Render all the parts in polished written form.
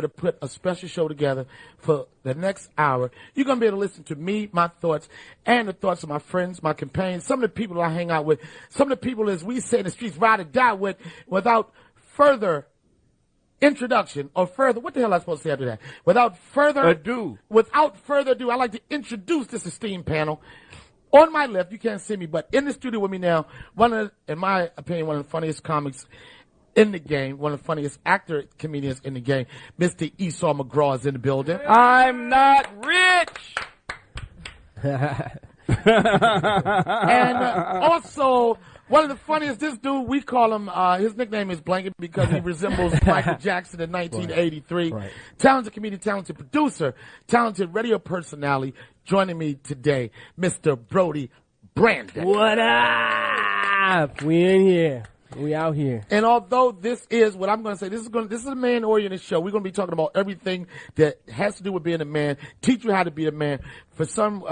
to put a special show together for the next hour. You're going to be able to listen to me, my thoughts, and the thoughts of my friends, my companions, some of the people I hang out with, some of the people, as we say in the streets, ride or die with, without further introduction or further, what the hell am I supposed to say after that? Without further ado, I'd like to introduce this esteemed panel. On my left, you can't see me, but in the studio with me now, in my opinion, one of the funniest comics in the game, one of the funniest comedians in the game, Mr. Esau McGraw is in the building. I'm not rich. And also, one of the funniest, this dude, we call him, his nickname is Blanket because he resembles Michael Jackson in 1983. Right. Talented comedian, talented producer, talented radio personality. Joining me today, Mr. Brody Brandon. What up? We in here. We out here. And although this is what I'm going to say, this is a man-oriented show. We're going to be talking about everything that has to do with being a man, teach you how to be a man. For some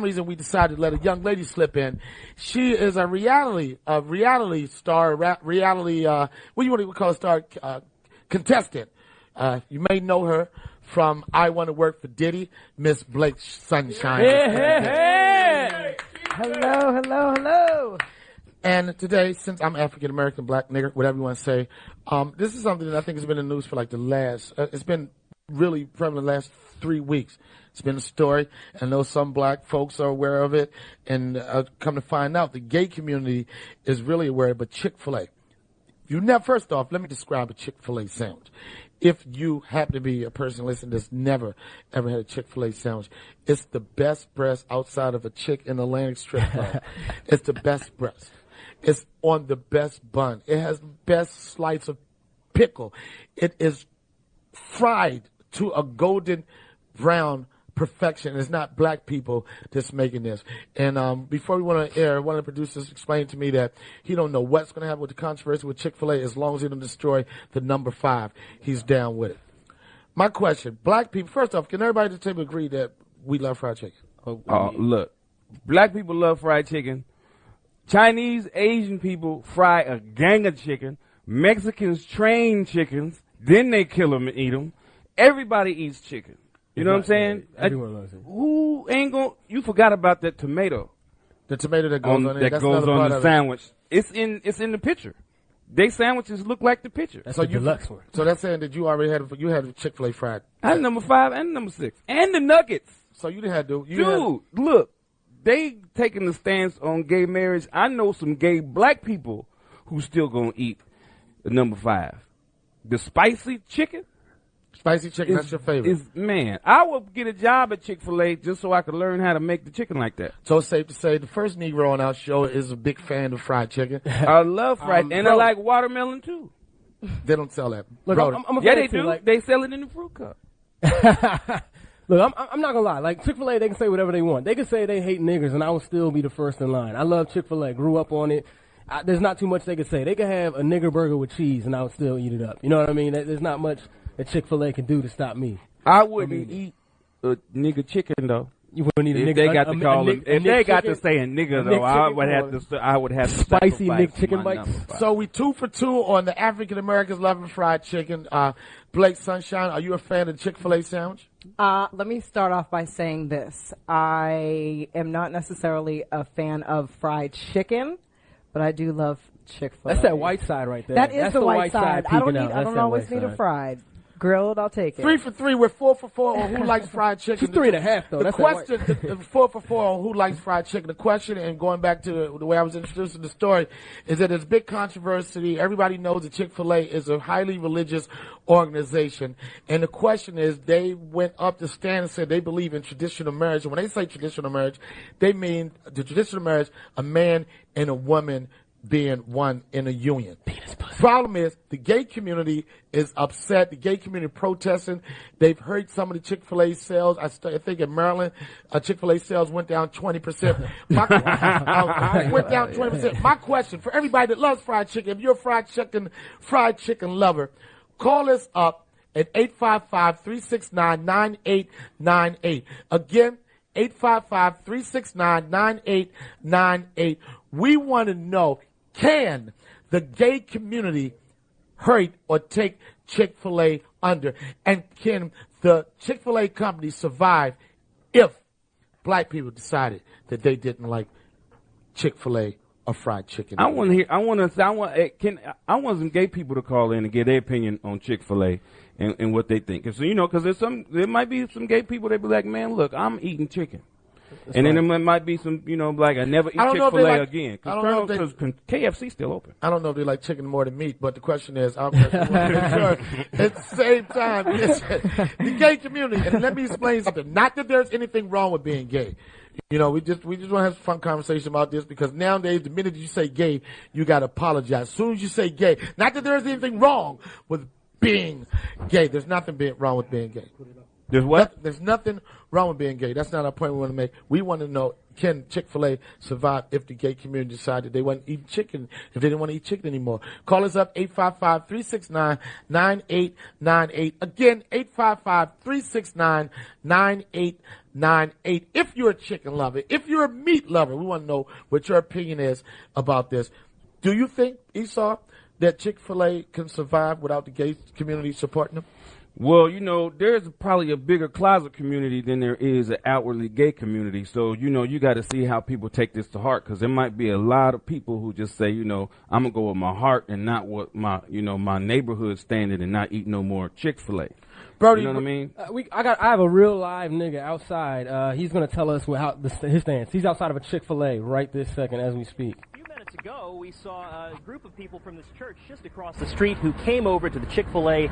reason, we decided to let a young lady slip in. She is a reality star, what do you call a star? Contestant. You may know her from I Want to Work for Diddy, Miss Blake Sunshine. Hey. Hello. And today, since I'm African-American, black, nigger, whatever you want to say, this is something that I think has been in the news for like it's been really prevalent the last 3 weeks. It's been a story. I know some black folks are aware of it, and come to find out, the gay community is really aware of it, but Chick-fil-A. First off, let me describe a Chick-fil-A sandwich. If you happen to be a person listening that's never, ever had a Chick-fil-A sandwich, it's the best breast outside of a chick in the Atlantic Strip Club. It's the best breast. It's on the best bun. It has the best slice of pickle. It is fried to a golden brown perfection. It's not black people that's making this. And before we went on air, one of the producers explained to me that he don't know what's going to happen with the controversy with Chick-fil-A as long as he don't destroy the number 5. He's down with it. My question, black people, first off, can everybody at the table agree that we love fried chicken? Look, black people love fried chicken. Chinese, Asian people fry a gang of chicken. Mexicans train chickens, then they kill them and eat them. Everybody eats chicken. You know what I'm saying? Everyone loves it. Who ain't you forgot about that tomato. The tomato that goes on there. That goes on the sandwich. It's in the picture. They sandwiches look like the picture. That's the deluxe one. So that's saying that you already had Chick-fil-A fried. I had number 5 and number 6. And the nuggets. So you didn't have to. Look, they taking the stance on gay marriage. I know some gay black people who still gonna eat the number 5. The spicy chicken. Spicy chicken, that's your favorite. Man, I would get a job at Chick-fil-A just so I could learn how to make the chicken like that. So it's safe to say the first Negro on our show is a big fan of fried chicken. I love fried and I like watermelon too. They don't sell that. Look, yeah, they do. They sell it in the fruit cup. Look, I'm not gonna lie. Like Chick-fil-A, they can say whatever they want. They can say they hate niggers, and I will still be the first in line. I love Chick-fil-A. Grew up on it. There's not too much they can say. They could have a nigger burger with cheese, and I would still eat it up. You know what I mean? There's not much that Chick-fil-A can do to stop me. I wouldn't eat a nigger chicken though. You wouldn't eat a nigger. If they got to call it, if they got to say a nigger though, I would have to spicy Nick chicken bites. So we 2 for 2 on the African Americans loving fried chicken. Blake Sunshine, are you a fan of the Chick-fil-A sandwich? Let me start off by saying this. I am not necessarily a fan of fried chicken, but I do love Chick-fil-A. That's that white side right there. That's the white side. I don't always need a fried. Grilled, I'll take it. 3 for 3. We're 4 for 4 on who likes fried chicken. She's 3.5 though. The question, the 4 for 4 on who likes fried chicken. The question, and going back to the way I was introducing the story, is that there's big controversy. Everybody knows that Chick-fil-A is a highly religious organization, and the question is, they went up to stand and said they believe in traditional marriage. And when they say traditional marriage, they mean the traditional marriage, a man and a woman being one in a union. Problem is, the gay community is upset. The gay community protesting. They've hurt some of the Chick-fil-A sales. I think in Maryland, Chick-fil-A sales went down 20%. Went down 20%. My question for everybody that loves fried chicken, if you're a fried chicken lover, call us up at 855-369-9898. Again, 855-369-9898. We want to know, can the gay community hurt or take Chick-fil-A under? And can the Chick-fil-A company survive if black people decided that they didn't like Chick-fil-A or fried chicken? I want some gay people to call in and get their opinion on Chick-fil-A and what they think. So, because there might be some gay people that be like, man, look, I'm eating chicken. And then there might be some, like, I never eat Chick-fil-A again. Because KFC's still open. I don't know if they like chicken more than meat, but the question is, at the same time, the gay community, and let me explain something. Not that there's anything wrong with being gay. We just want to have a fun conversation about this, because nowadays, the minute you say gay, you got to apologize. As soon as you say gay, not that there's anything wrong with being gay. There's nothing wrong with being gay. There's what? There's nothing wrong with being gay. That's not our point we want to make. We want to know, can Chick-fil-A survive if the gay community decided they wouldn't eat chicken, if they didn't want to eat chicken anymore? Call us up, 855-369-9898. Again, 855-369-9898. If you're a chicken lover, if you're a meat lover, we want to know what your opinion is about this. Do you think, Esau, that Chick-fil-A can survive without the gay community supporting them? Well, there's probably a bigger closet community than there is an outwardly gay community. So, you got to see how people take this to heart, because there might be a lot of people who just say, I'm going to go with my heart and not what my neighborhood standard, and not eat no more Chick-fil-A. Brody, you know what I mean? I have a real live nigga outside. He's going to tell us his stance. He's outside of a Chick-fil-A right this second as we speak. Ago, we saw a group of people from this church just across the street who came over to the Chick-fil-A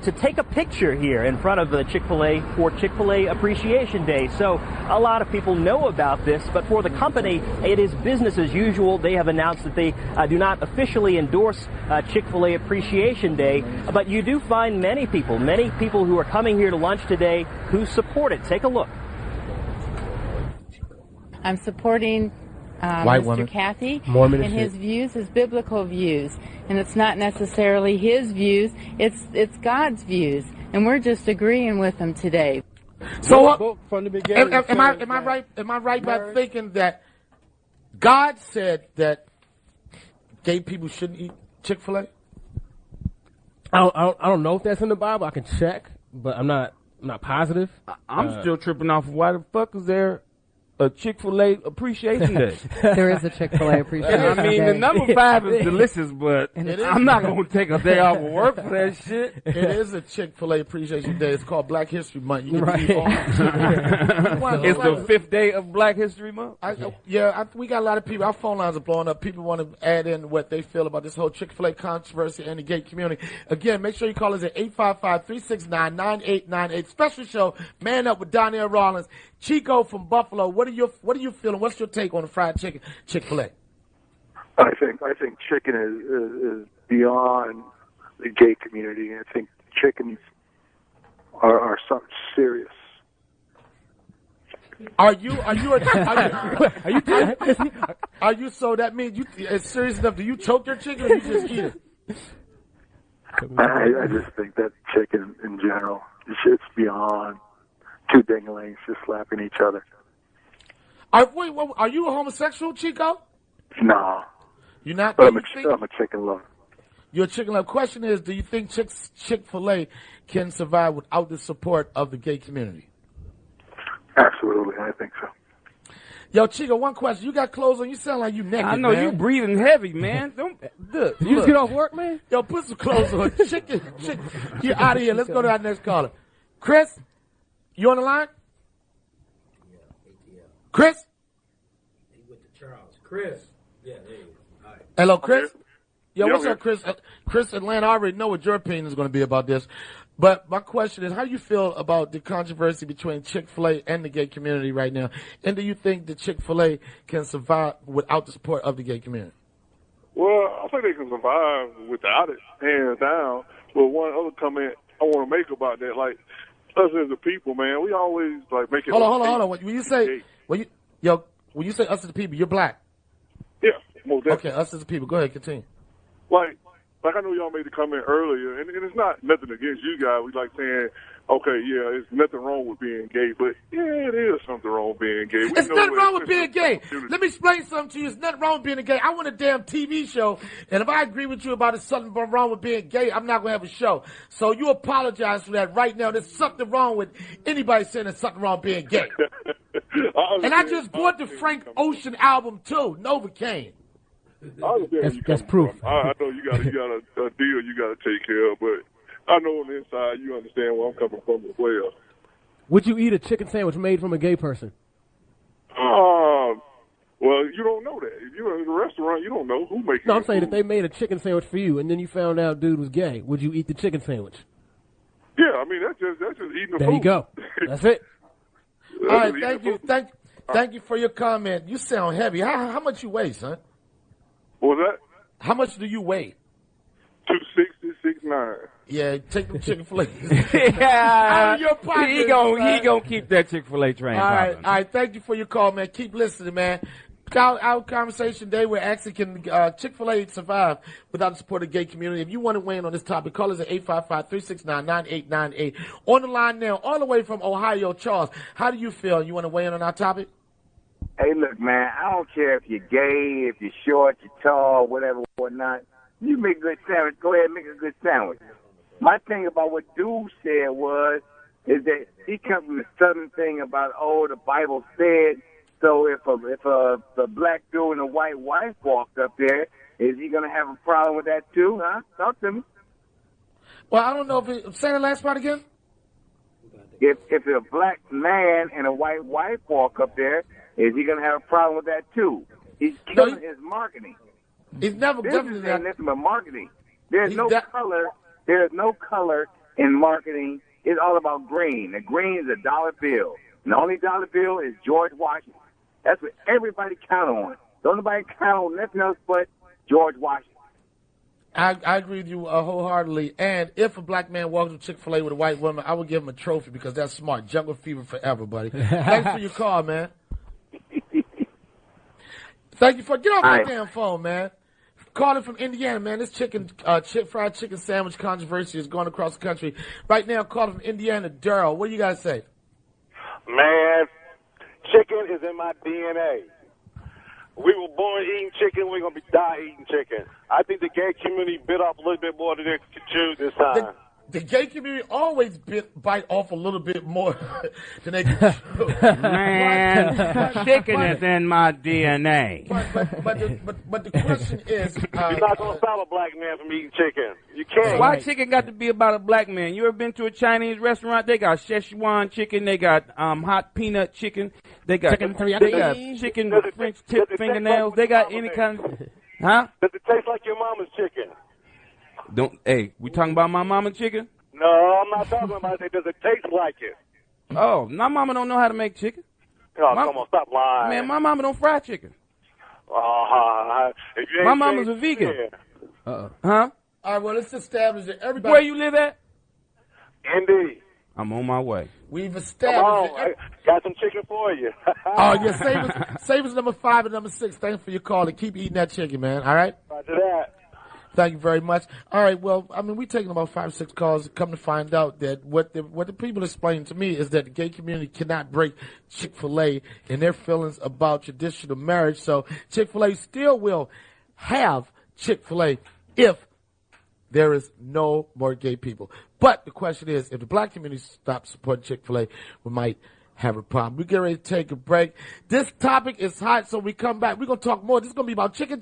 to take a picture here in front of the Chick-fil-A for Chick-fil-A Appreciation Day. So a lot of people know about this, but for the company, it is business as usual. They have announced that they do not officially endorse Chick-fil-A Appreciation Day, but you do find many people who are coming here to lunch today who support it. Take a look. I'm supporting White Mr. woman. Cathy Mormon and his views, his biblical views, and it's not necessarily his views; it's God's views, and we're just agreeing with him today. So, from the beginning, am I right? Am I right by thinking that God said that gay people shouldn't eat Chick-fil-A? I don't know if that's in the Bible. I can check, but I'm not positive. I'm still tripping off. Why the fuck is there a Chick-fil-A Appreciation Day? There is a Chick-fil-A Appreciation Day. The number 5 is delicious, but I'm not going to take a day off of work for that shit. It is a Chick-fil-A Appreciation Day. It's called Black History Month. You can eat all It's the 5th day of Black History Month? We got a lot of people. Our phone lines are blowing up. People want to add in what they feel about this whole Chick-fil-A controversy and the gay community. Again, make sure you call us at 855-369-9898. Special show, Man Up with Donnell Rawlings. Chico from Buffalo, what are you feeling? What's your take on the fried chicken, Chick-fil-A? I think chicken is beyond the gay community. I think chickens are something serious. Are you so that means it's serious enough? Do you choke your chicken or you just eat it? I just think that chicken in general, it's beyond two dinglings just slapping each other. Are you a homosexual, Chico? No. You're not? But I'm a chicken lover. You're a chicken lover. Question is, do you think Chick-fil-A can survive without the support of the gay community? Absolutely, I think so. Yo, Chico, one question. You got clothes on. You sound like you naked, I know, man. You breathing heavy, man. Look. You just get off work, man? Yo, put some clothes on. Chicken. You're out of here. Let's go to our next caller. Chris, you on the line? Yeah. Chris? He went to Charles. Chris. Yeah, there you go. All right. Hello, Chris? Yo, what's okay. up, Chris? Chris, Atlanta, I already know what your opinion is going to be about this. But my question is, how do you feel about the controversy between Chick-fil-A and the gay community right now? And do you think that Chick-fil-A can survive without the support of the gay community? Well, I think they can survive without it, hands down. But one other comment I want to make about that, like, us as the people, man, we always, like, make it... Hold on. When you say us as the people, you're black? Yeah, most definitely. Okay, us as the people. Go ahead, continue. Like, like I know y'all made the comment earlier, and it's not nothing against you guys. We like saying, okay, yeah, there's nothing wrong with being gay, but yeah, it is something wrong with being gay. It's nothing wrong with being gay. Let me explain something to you. It's nothing wrong with being gay. I want a damn TV show, and if I agree with you about it's something wrong with being gay, I'm not going to have a show. So you apologize for that right now. There's something wrong with anybody saying there's something wrong with being gay. And I just bought the Frank Ocean album, too, Novocaine. That's proof. I know you got a deal you got to take care of, but I know on the inside you understand where I'm coming from as well. Would you eat a chicken sandwich made from a gay person? Well, you don't know that. If you're in a restaurant, you don't know who makes it. No, I'm saying if they made a chicken sandwich for you and then you found out dude was gay, would you eat the chicken sandwich? Yeah, I mean that's just eating the food. There you go. That's it. All right, thank you for your comment. You sound heavy. How much you weigh, son? What was that? How much do you weigh? 260, 6'9". Yeah, take them Chick-fil-A. Yeah, out of your pocket, he gonna keep that Chick-fil-A train. All right. Thank you for your call, man. Keep listening, man. Our conversation today, we're asking, can Chick-fil-A survive without the support of the gay community? If you want to weigh in on this topic, call us at 855-369-9898. On the line now, all the way from Ohio, Charles. How do you feel? You want to weigh in on our topic? Hey, look, man, I don't care if you're gay, if you're short, you're tall, whatever, whatnot. You make a good sandwich. Go ahead and make a good sandwich. My thing about what dude said is that he comes from the southern thing about, the Bible said. So if a black dude and a white wife walked up there, is he gonna have a problem with that too? Huh? Talk to me. Well, I don't know if say the last part again. If a black man and a white wife walk up there, is he gonna have a problem with that too? He's killing his marketing. He's never nothing but marketing. There's no color. There's no color in marketing. It's all about green. The green is a dollar bill. And the only dollar bill is George Washington. That's what everybody count on. Don't nobody count on nothing else but George Washington. I agree with you wholeheartedly. And if a black man walks to Chick-fil-A with a white woman, I would give him a trophy because that's smart. Jungle fever forever, buddy. Thanks for your call, man. Thank you for get off that damn phone, man. Calling from Indiana, man. This fried chicken sandwich controversy is going across the country. Right now, calling from Indiana, Daryl. What do you guys say? Man, chicken is in my DNA. We were born eating chicken. We're going to die eating chicken. I think the gay community bit off a little bit more than they could chew this time. The gay community always bite off a little bit more than they can chew. Man, chicken is in my DNA. But the question is... You're not going to stop a black man from eating chicken. You can't. Why chicken got to be about a black man? You ever been to a Chinese restaurant? They got Szechuan chicken. They got hot peanut chicken. They got chicken with French tip fingernails. They got any kind of... Huh? Does it taste like your mama's chicken? We talking about my mama chicken? No, I'm not talking about it. Does it taste like it? Oh, my mama don't know how to make chicken. Oh, come on, stop lying. Man, my mama don't fry chicken. If you ain't my mama's a vegan. Huh? All right, well, let's establish that everybody... Where you live at? Indeed. I'm on my way. We've established... I got some chicken for you. Save us number 5 and number 6. Thanks for your call and keep eating that chicken, man. All right? Roger that. Thank you very much. All right, well, I mean, we're taking about 5 or 6 calls. Come to find out that what the people explain to me is that the gay community cannot break Chick-fil-A and their feelings about traditional marriage. So Chick-fil-A still will have Chick-fil-A if there is no more gay people. But the question is, if the black community stops supporting Chick-fil-A, we might have a problem. We get ready to take a break. This topic is hot, so we come back. We're going to talk more. This is going to be about chicken and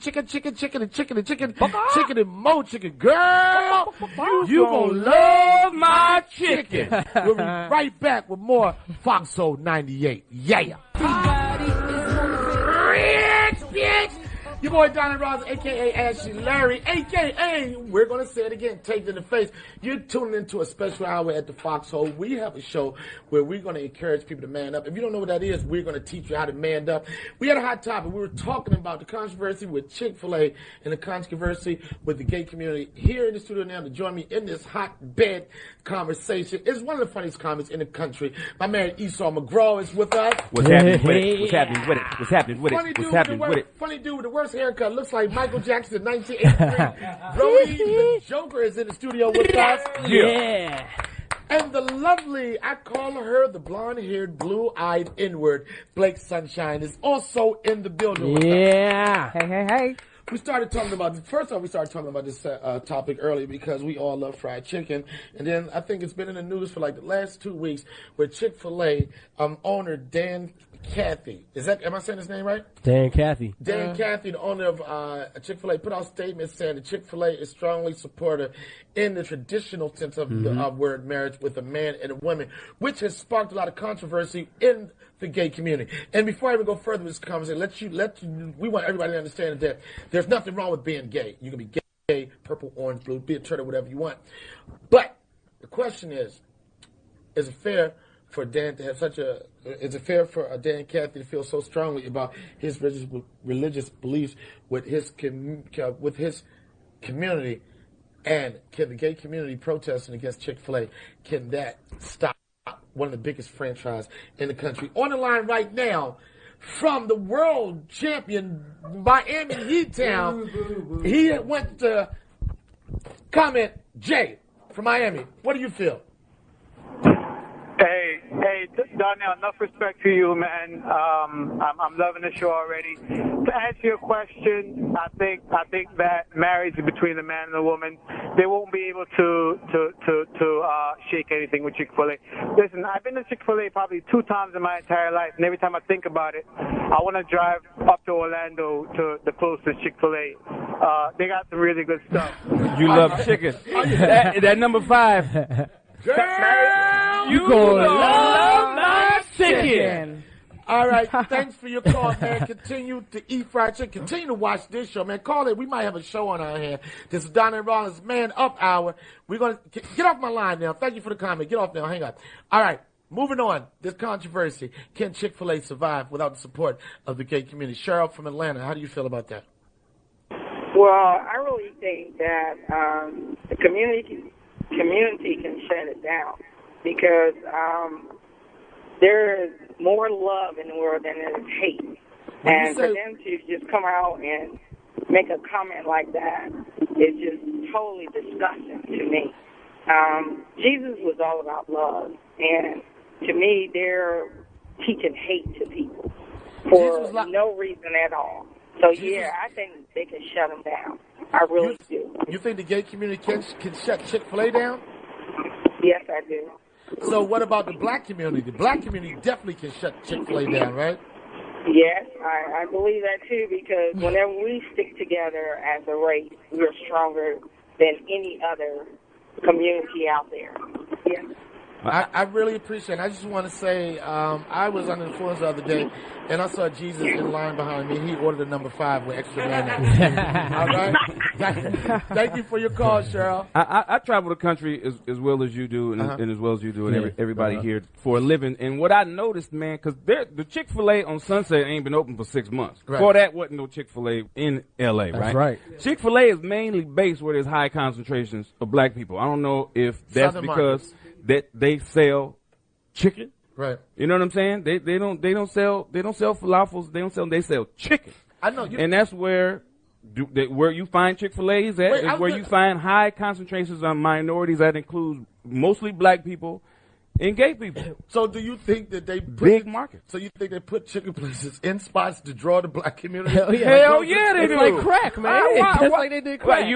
more chicken. Girl, you going to love my chicken. We'll be right back with more Foxxhole 98. Yeah. Bitch. Your boy Donnell Rawlings, a.k.a. Ashley Larry, a.k.a. we're going to say it again, take it in the face. You're tuning into a special hour at the Foxxhole. We have a show where we're going to encourage people to man up. If you don't know what that is, we're going to teach you how to man up. We had a hot topic. We were talking about the controversy with Chick-fil-A and the controversy with the gay community. Here in the studio now to join me in this hotbed conversation is one of the funniest comments in the country. My man Esau McGraw is with us. What's happening with it? What's happening with it? What's happening with it? Funny dude with the worst haircut. Looks like Michael Jackson, 1983. Brody, the Joker, is in the studio with us. Yeah. And the lovely, I call her the blonde-haired, blue-eyed N-word, Blake Sunshine, is also in the building with us. Yeah. Hey. We started talking about this topic earlier because we all love fried chicken. And then I think it's been in the news for like the last 2 weeks where Chick-fil-A owner Dan Cathy, am I saying his name right? Dan Cathy. Dan Cathy, the owner of Chick-fil-A, put out statements saying that Chick-fil-A is strongly supportive in the traditional sense of the word marriage with a man and a woman, which has sparked a lot of controversy in the gay community. And before I even go further with this conversation, we want everybody to understand that there's nothing wrong with being gay. You can be gay, purple, orange, blue, be a turtle, whatever you want. But the question is it fair for Dan to have is it fair for Dan Cathy to feel so strongly about his religious beliefs with his community, and can the gay community protesting against Chick-fil-A, can that stop one of the biggest franchises in the country? On the line right now, from the world champion Miami Heat Town, he went to comment, Jay from Miami. What do you feel? Hey, Donnell, enough respect to you, man. I'm loving the show already. To answer your question, I think that marriage between a man and a woman, they won't be able to shake anything with Chick-fil-A. Listen, I've been to Chick-fil-A probably 2 times in my entire life, and every time I think about it, I want to drive up to Orlando to the closest Chick-fil-A. They got some really good stuff. You love chicken. that number 5. Girl, you gonna love my chicken. All right, thanks for your call, man. Continue to eat fried chicken. Continue to watch this show, man. Call it. We might have a show on our hand. This is Donnell Rawlings Man Up Hour. We're going to get off my line now. Thank you for the comment. Get off now. Hang on. All right, moving on. This controversy. Can Chick-fil-A survive without the support of the gay community? Cheryl from Atlanta, how do you feel about that? Well, I really think that the community can shut it down because there is more love in the world than there is hate. And for them to just come out and make a comment like that is just totally disgusting to me. Jesus was all about love, and to me, they're teaching hate to people for no reason at all. So, yeah, I think they can shut them down. I really do. You think the gay community can shut Chick-fil-A down? Yes, I do. So what about the black community? The black community definitely can shut Chick-fil-A down, right? Yes, I believe that too, because whenever we stick together as a race, we're stronger than any other community out there. Yes. I really appreciate it. I just want to say I was under influence the other day, and I saw Jesus in line behind me. He ordered a number 5 with extra mayonnaise. All right? Thank you for your call, Cheryl. I travel the country as well as you do, and as well as you do, and everybody here for a living. And what I noticed, man, because the Chick-fil-A on Sunset ain't been open for 6 months. Right. Before that, wasn't no Chick-fil-A in L.A., right? That's right. Chick-fil-A is mainly based where there's high concentrations of black people. I don't know if that's Southern because... markets. That they sell chicken, right? You know what I'm saying? They don't sell falafels. They sell chicken. I know, and that's where you find Chick-fil-A is at. Is where you find high concentrations on minorities that includes mostly black people and gay people. So do you think that they big market? So you think they put chicken places in spots to draw the black community? Hell yeah, they do. It's like crack, man. It's like they did crack. Have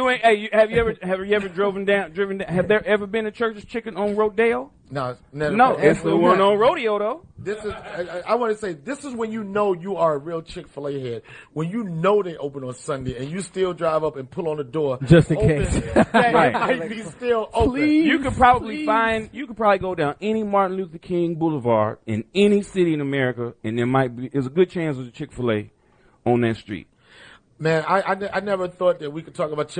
you ever driven down? Have there ever been a Church's Chicken on Rodeo? No, never. No, it's the one on Rodeo though. This is. I want to say this is when you know you are a real Chick-fil-A head. When you know they open on Sunday and you still drive up and pull on the door just in case. Right. It might be still open. Please, you could probably go down any Martin Luther King Boulevard in any city in America, and there's a good chance there's a Chick-fil-A on that street. Man, I never thought that we could talk about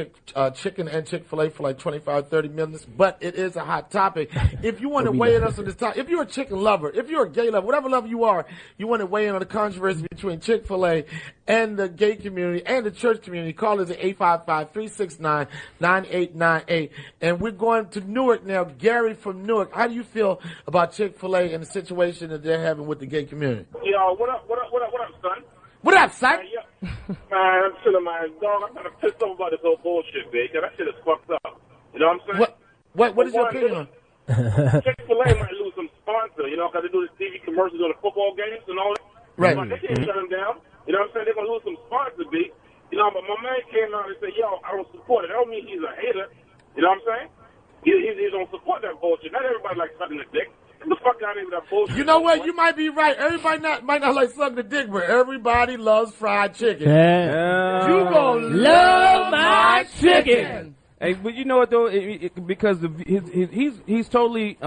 chicken and Chick-fil-A for like 25, 30 minutes, but it is a hot topic. If you want to weigh in on this topic, if you're a chicken lover, if you're a gay lover, whatever lover you are, you want to weigh in on the controversy between Chick-fil-A and the gay community and the church community, call us at 855-369-9898. And we're going to Newark now. Gary from Newark, how do you feel about Chick-fil-A and the situation that they're having with the gay community? Yo, what up, son? What up, son? Man, I'm chilling, man. Dog, I'm kind of pissed off about this whole bullshit, big. That shit is fucked up. You know what I'm saying? What is your opinion on? Chick-fil-A might lose some sponsor, you know, because they do the TV commercials on the football games and all that. Right. Like, they can't shut them down. You know what I'm saying? They're going to lose some sponsor, big. You know, but my man came out and said, yo, I don't support it. That don't mean he's a hater. You know what I'm saying? He don't support that bullshit. Not everybody likes sucking the dick. Get the fuck out of here with that bullshit. You know what? You might be right. Everybody might not like sucking the dick, but everybody loves fried chicken. Yeah. You gonna love my chicken. Hey, but you know what though? Because he's totally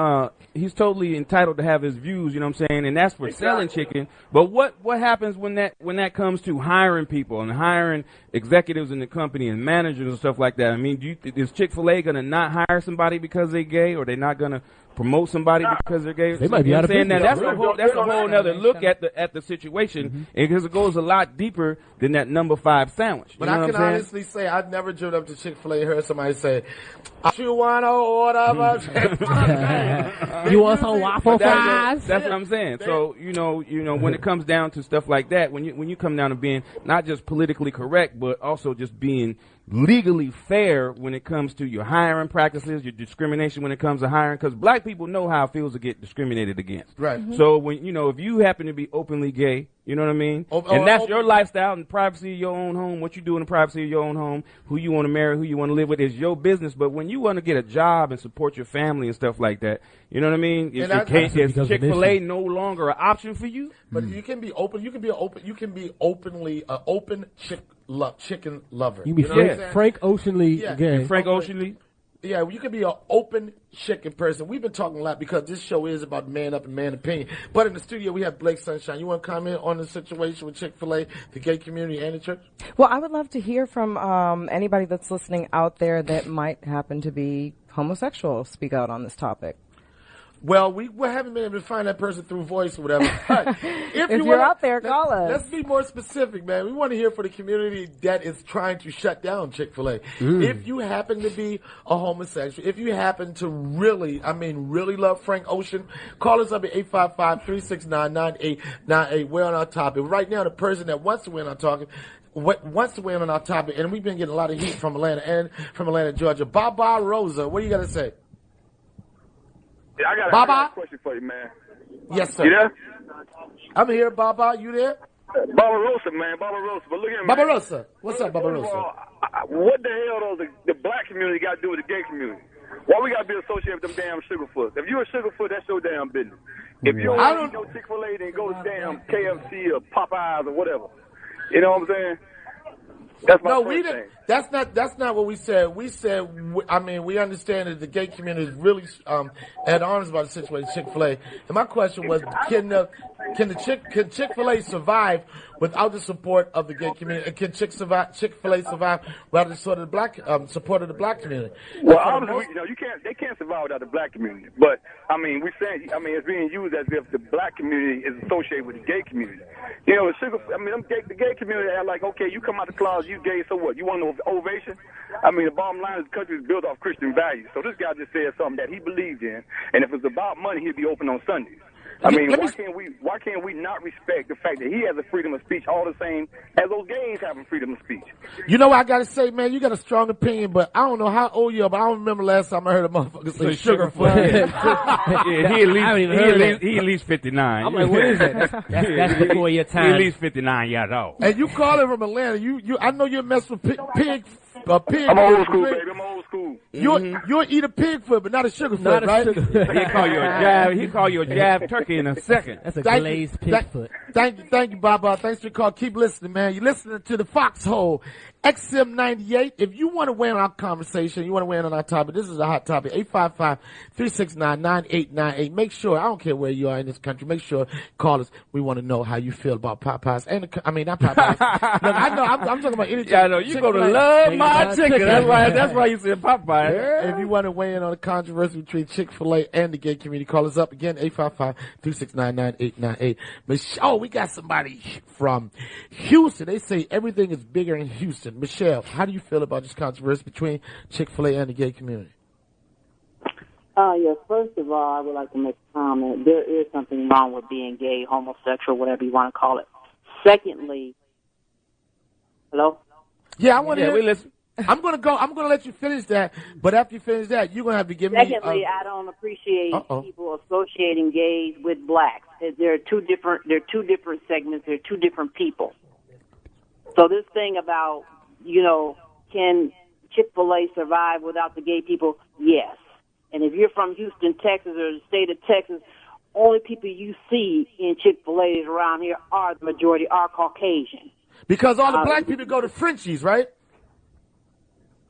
entitled to have his views. You know what I'm saying? And that's for selling chicken. But what happens when that comes to hiring people and hiring executives in the company and managers and stuff like that? I mean, is Chick-fil-A gonna not hire somebody because they're gay, or they not gonna promote somebody because they're gay? They might be out of business. That's a whole other look at the situation, because it goes a lot deeper than that number 5 sandwich. But I can honestly say I've never driven up to Chick-fil-A and heard somebody say, "You want to order?" You want some waffle fries? That's what I'm saying. So you know, when it comes down to stuff like that, when you come down to being not just politically correct, but also just being legally fair when it comes to your hiring practices, your discrimination when it comes to hiring, because black people know how it feels to get discriminated against. Right. So when if you happen to be openly gay, you know what I mean, and that's your lifestyle and privacy of your own home, what you do in the privacy of your own home, who you want to marry, who you want to live with is your business. But when you want to get a job and support your family and stuff like that, you know what I mean, is Chick-fil-A no longer an option for you? But you can be open. You can be openly open chicken lover. You mean Frank Oceanly gay? Frank Oceanly. Yeah, you can be an open chicken person. We've been talking a lot because this show is about man up and man opinion. But in the studio, we have Blake Sunshine. You want to comment on the situation with Chick-fil-A, the gay community, and the church? Well, I would love to hear from anybody that's listening out there that might happen to be homosexual. Speak out on this topic. Well, we haven't been able to find that person through voice or whatever. But if you're out there, call us. Let's be more specific, man. We want to hear from the community that is trying to shut down Chick-fil-A. If you happen to be a homosexual, if you happen to really love Frank Ocean, call us up at 855-369-9898. We're on our topic. Right now, the person that wants to win on our topic, and we've been getting a lot of heat from Atlanta and from Atlanta, Georgia. Baba Rosa, what do you got to say? I got a question for you, man. Yes, sir. You there? I'm here, Baba. You there? Baba Rosa, man. Baba Rosa. But look at me. Baba Rosa. What's up, Baba Rosa? What the hell does the black community got to do with the gay community? Why we got to be associated with them damn sugarfoots? If you're a sugarfoot, that's your damn business. If you don't eat no Chick-fil-A, then go to damn KFC or Popeyes or whatever. You know what I'm saying? That's my first thing. That's not what we said. We said, we understand that the gay community is really at arms about the situation with Chick-fil-A. And my question was, can Chick-fil-A survive without the support of the gay community? And can Chick-fil-A survive without the support of the black community? Well, obviously, they can't survive without the black community. But it's being used as if the black community is associated with the gay community. You know, the gay community are like, okay, you come out the closet, you gay, so what? You want an ovation? The bottom line is the country is built off Christian values. So this guy just said something that he believed in, and if it's about money, he'd be open on Sundays. Why can't we not respect the fact that he has a freedom of speech all the same as those gays have a freedom of speech? You know what I gotta say, man? You got a strong opinion, but I don't know how old you are, but I don't remember last time I heard a motherfucker say sugarfoot. He at least 59. I'm like, what is that? That's before your time. He at least 59 years old. And you calling from Atlanta? I know you mess with pig. I'm old school, baby. I'm old school. You'll eat a pig foot, but not a sugar foot, right? He'll call you a jive turkey in a second. That's a glazed pig foot. Thank you, Baba. Thanks for the call. Keep listening, man. You're listening to the Foxxhole XM98. If you want to weigh in on our conversation, you want to weigh in on our topic, this is a hot topic. 855-369-9898. Make sure, I don't care where you are in this country, make sure, call us. We want to know how you feel about Popeyes. Not Popeyes. Look, I know, I'm talking about anything. Yeah, I know. You go to love my chicken. That's why you said Popeyes. Yeah. If you want to weigh in on the controversy between Chick-fil-A and the gay community, call us up again, 855-369-9898. Michelle, we got somebody from Houston. They say everything is bigger in Houston. Michelle, how do you feel about this controversy between Chick-fil-A and the gay community? Yes, first of all, I would like to make a comment. There is something wrong with being gay, homosexual, whatever you want to call it. Secondly, Hello? Yeah, I want to. Yeah, we listen. I'm gonna let you finish that, but after you finish that, you're gonna have to give me. Secondly, I don't appreciate people associating gays with blacks. They're two different segments. They're two different people. So this thing about, can Chick-fil-A survive without the gay people? Yes. And if you're from Houston, Texas, or the state of Texas, only people you see in Chick-fil-A's around here are the majority are Caucasian. Because all the black people go to Frenchies, right?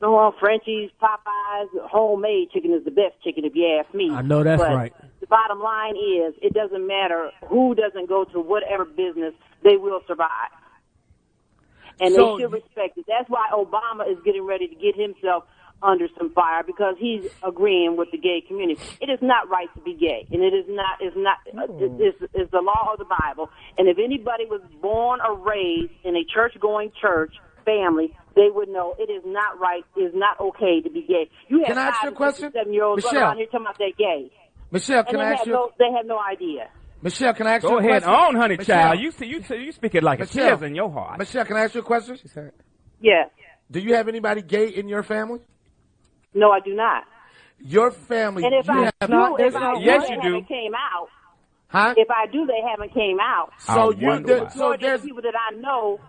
No, Frenchies, Popeyes, homemade chicken is the best chicken if you ask me. I know that's right. The bottom line is it doesn't matter who doesn't go to whatever business, they will survive. And they should respect it. That's why Obama is getting ready to get himself under some fire because he's agreeing with the gay community. It is not right to be gay, and it's the law of the Bible. And if anybody was born or raised in a church-going church family, they would know it is not right, it is not okay to be gay. You have Can I ask you a question? 7-year-olds running around here talking about they're gay. Michelle, can I ask you? They have no idea. Michelle, can I ask you Go a ahead question? on, honey, Michelle. child. You speak it like it is in your heart. Michelle, can I ask you a question? Yeah. Do you have anybody gay in your family? No, I do not. Your family. And if I do, yes, you do. Haven't came out. Huh? If I do, they haven't came out. So there's people that I know.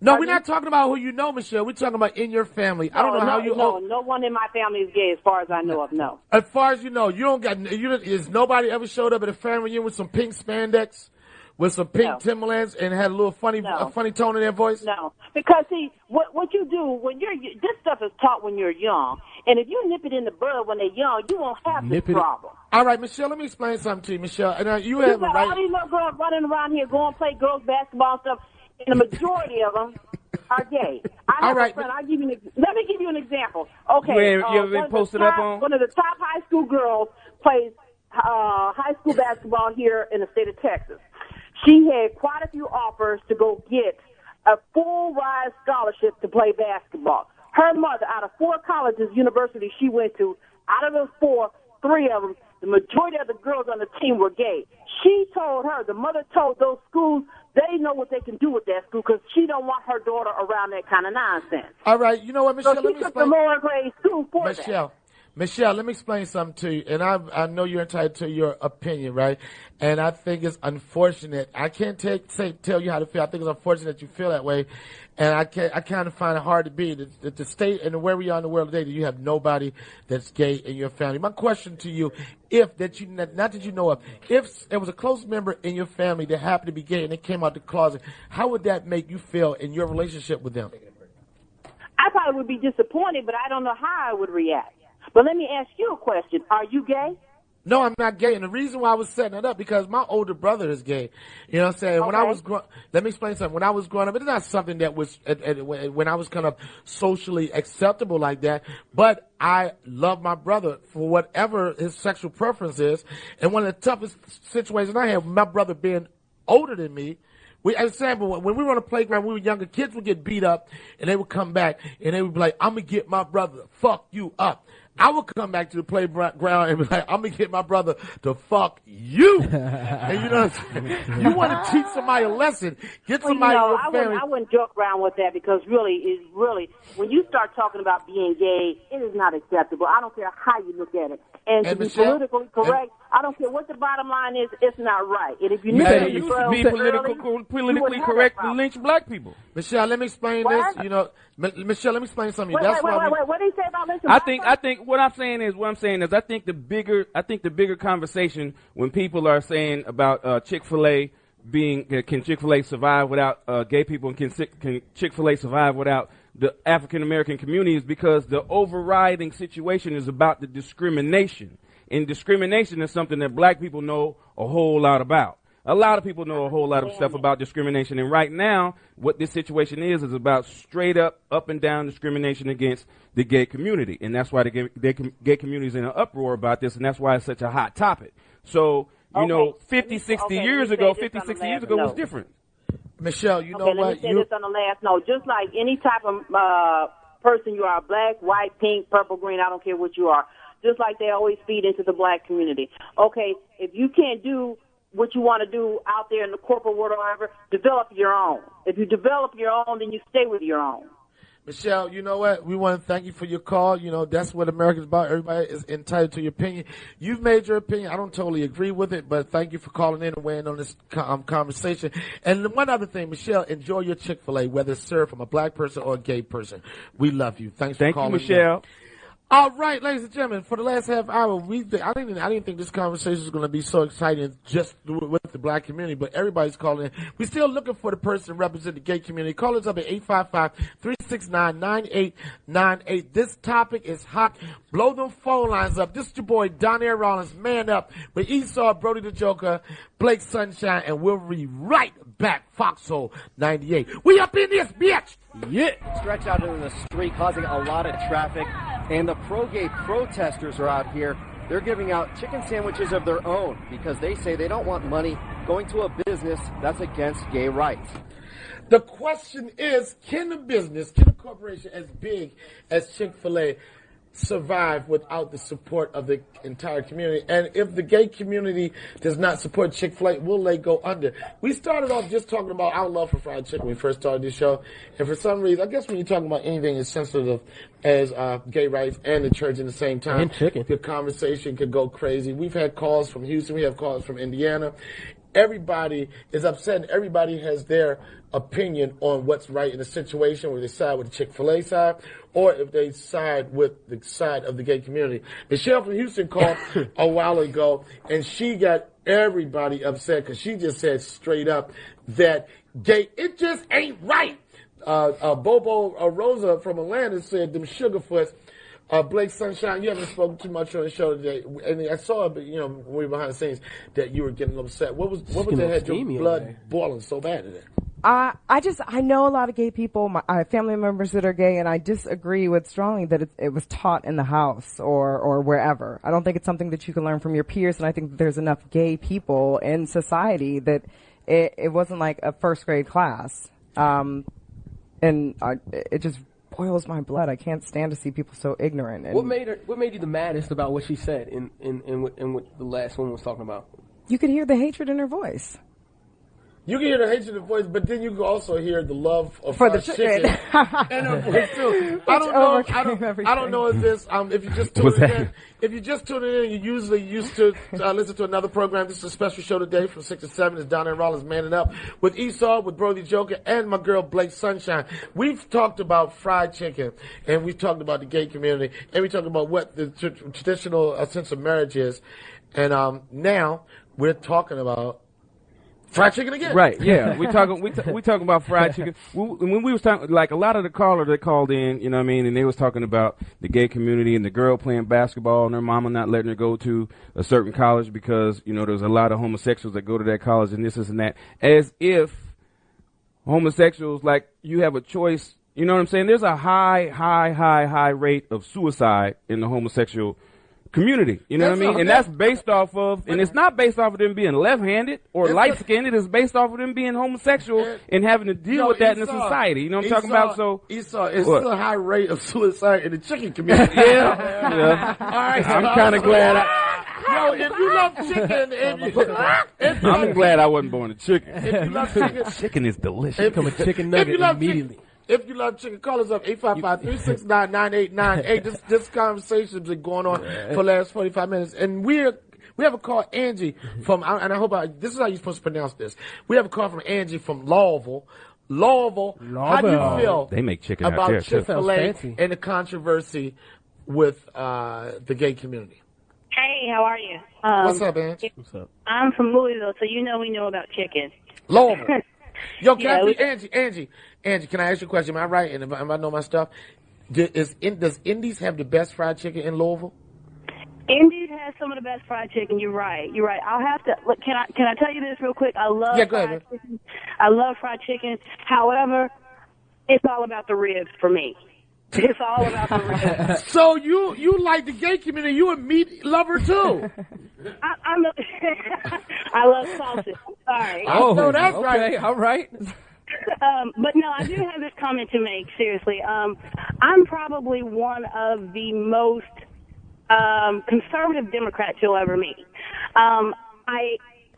No, we're not talking about who you know, Michelle. We're talking about in your family. I don't know how you. No one in my family is gay, as far as I know of. No. As far as you know, you don't got. Is nobody ever showed up at a family reunion with some pink spandex, with some pink Timberlands, and had a little funny tone in their voice? No, because see, what you do when this stuff is taught when you're young, and if you nip it in the bud when they're young, you won't have this problem. All right, Michelle, let me explain something to you, Michelle. And you have got all these little girls running around here going play girls basketball and stuff. And the majority of them are gay. I have a friend. Let me give you an example. Okay. You ever been posted up on? One of the top high school girls plays high school basketball here in the state of Texas. She had quite a few offers to go get a full-ride scholarship to play basketball. Her mother, out of 4 colleges, universities she went to, out of those 4, 3 of them, the majority of the girls on the team were gay. The mother told those schools they know what they can do with that school because she don't want her daughter around that kind of nonsense. All right, you know what, Michelle? So she took the lower grade school for that. Michelle, let me explain something to you, and I know you're entitled to your opinion, right? And I think it's unfortunate. I can't tell you how to feel. I think it's unfortunate that you feel that way, and I kind of find it hard to be the state and where we are in the world today. That you have nobody that's gay in your family. My question to you: if there was a close member in your family that happened to be gay and they came out the closet, how would that make you feel in your relationship with them? I probably would be disappointed, but I don't know how I would react. But let me ask you a question. Are you gay? No, I'm not gay. And the reason why I was setting it up, because my older brother is gay. You know what I'm saying? Okay. When I was let me explain something. When I was growing up, it's not something that was, when I was kind of socially acceptable like that. But I love my brother for whatever his sexual preference is. And one of the toughest situations I had, my brother being older than me, when we were on the playground, we were younger, kids would get beat up, and they would come back, and they would be like, I'm going to get my brother, fuck you up. I would come back to the playground and be like, I'm going to get my brother to fuck you. And you know what I'm saying? You want to teach somebody a lesson. Get somebody in your family. I wouldn't joke around with that because really, when you start talking about being gay, it is not acceptable. I don't care how you look at it. And to be politically correct, I don't care what the bottom line is, it's not right. And if you need to be politically correct to lynch black people. Michelle, let me explain this. Michelle, let me explain something. Wait, what did he say about lynching black people? I think what I'm saying is I think the bigger conversation when people are saying about Chick-fil-A can Chick-fil-A survive without gay people, and can Chick-fil-A survive without the African American community is because the overriding situation is about the discrimination. And discrimination is something that black people know a whole lot about. A lot of people know a whole lot of stuff about discrimination. And right now, what this situation is about straight up and down discrimination against the gay community. And that's why the gay community is in an uproar about this. And that's why it's such a hot topic. So, 60 years ago was different. Michelle, you know what? Let me say this on the last note. Just like any type of person you are, black, white, pink, purple, green, I don't care what you are, just like they always feed into the black community. Okay, if you can't do what you want to do out there in the corporate world or whatever. Develop your own. If you develop your own, then you stay with your own. Michelle, you know what? We want to thank you for your call. You know, that's what America's about. Everybody is entitled to your opinion. You've made your opinion. I don't totally agree with it, but thank you for calling in and weighing on this conversation. And one other thing, Michelle, enjoy your Chick-fil-A, whether it's served from a black person or a gay person. We love you. Thanks for calling. Thank you, Michelle. All right, ladies and gentlemen, for the last half hour, I didn't think this conversation was going to be so exciting just with the black community, but everybody's calling in. We're still looking for the person representing the gay community. Call us up at 855-369-9898. This topic is hot. Blow them phone lines up. This is your boy, Donnell Rawlings, Man Up, with Esau, Brody the Joker, Blake Sunshine, and we'll be right back. Foxxhole 98. We up in this, bitch! Yeah. Stretch out into the street, causing a lot of traffic. And the pro-gay protesters are out here. They're giving out chicken sandwiches of their own because they say they don't want money going to a business that's against gay rights. The question is, can a corporation as big as Chick-fil-A survive without the support of the entire community? And if the gay community does not support Chick-fil-A, will they go under? We started off just talking about our love for fried chicken when we first started this show. And for some reason, I guess when you're talking about anything as sensitive as gay rights and the church in the same time, and chicken, the conversation could go crazy. We've had calls from Houston. We have calls from Indiana. Everybody is upset, and everybody has their opinion on what's right in the situation, whether they side with the Chick-fil-A side or if they side with the side of the gay community. Michelle from Houston called a while ago, and she got everybody upset because she just said straight up that it just ain't right. Bobo Rosa from Atlanta said them sugarfoots. Blake Sunshine, you haven't spoken too much on the show today, and I saw, when we were behind the scenes, that you were getting upset. What was that had your blood boiling so bad today? I know a lot of gay people, my family members that are gay, and I disagree with strongly that it was taught in the house or wherever. I don't think it's something that you can learn from your peers, and I think that there's enough gay people in society that it wasn't like a first grade class. It just boils my blood. I can't stand to see people so ignorant. And what made you the maddest about what she said in what the last one was talking about? You could hear the hatred in her voice. You can hear the hatred in her voice, but then you can also hear the love of for the chicken in her voice too. I don't know if this. If you just tuned in, you usually used to listen to another program. This is a special show today from 6 to 7. It's Donnell Rawlings Manning Up with Esau, with Brody Joker, and my girl Blake Sunshine. We've talked about fried chicken, and we've talked about the gay community, and we talked about what the traditional sense of marriage is, and now we're talking about fried chicken again. Right, yeah. we talking about fried chicken. When we was talking, like a lot of the callers that called in, you know what I mean, and they was talking about the gay community and the girl playing basketball and her mama not letting her go to a certain college because, there's a lot of homosexuals that go to that college and this and that. As if homosexuals, like, you have a choice, you know what I'm saying? There's a high rate of suicide in the homosexual community, you know what I mean? And that's based off of, and it's not based off of them being left-handed or light-skinned. It is based off of them being homosexual and having to deal with that in the society. You know what I'm talking about? So Esau, it's still a high rate of suicide in the chicken community. Yeah. All right. I'm kind of glad. If you love chicken, I'm glad I wasn't born a chicken. If you love chicken, chicken is delicious. Become a chicken nugget immediately. If you love chicken, call us up, 855-369-9898. This conversation has been going on for the last 45 minutes. And we have a call, Angie, from, and I hope this is how you're supposed to pronounce this. We have a call from Angie from Louisville. How do you feel they make chicken about out there, Chick-fil-A and the controversy with the gay community? Hey, how are you? What's up, Angie? What's up? I'm from Louisville, so we know about chicken. Louisville. Yo, Angie, can I ask you a question? Am I right? And if I know my stuff, does Indy's have the best fried chicken in Louisville? Indy's has some of the best fried chicken. You're right. I'll have to look. Can I tell you this real quick? I love fried chicken. I love fried chicken. However, it's all about the ribs for me. It's all about the ribs. So you like the gay community? You a meat lover too? I love sausage. Sorry. Oh, no, that's right. All right. But no, I do have this comment to make. Seriously, I'm probably one of the most conservative Democrats you'll ever meet. I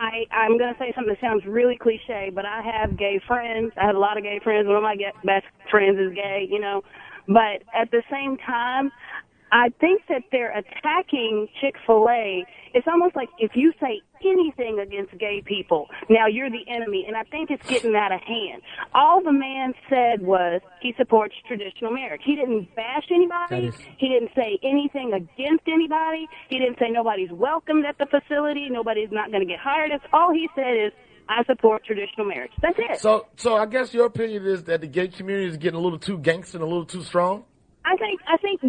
I'm going to say something that sounds really cliche, but I have gay friends. I have a lot of gay friends. One of my best friends is gay, you know. But at the same time, I think that they're attacking Chick-fil-A. It's almost like if you say anything against gay people, now you're the enemy, and I think it's getting out of hand. All the man said was he supports traditional marriage. He didn't bash anybody. He didn't say anything against anybody. He didn't say nobody's welcomed at the facility, nobody's not going to get hired. That's all he said is, I support traditional marriage. That's it. So I guess your opinion is that the gay community is getting a little too gangster and a little too strong? I think they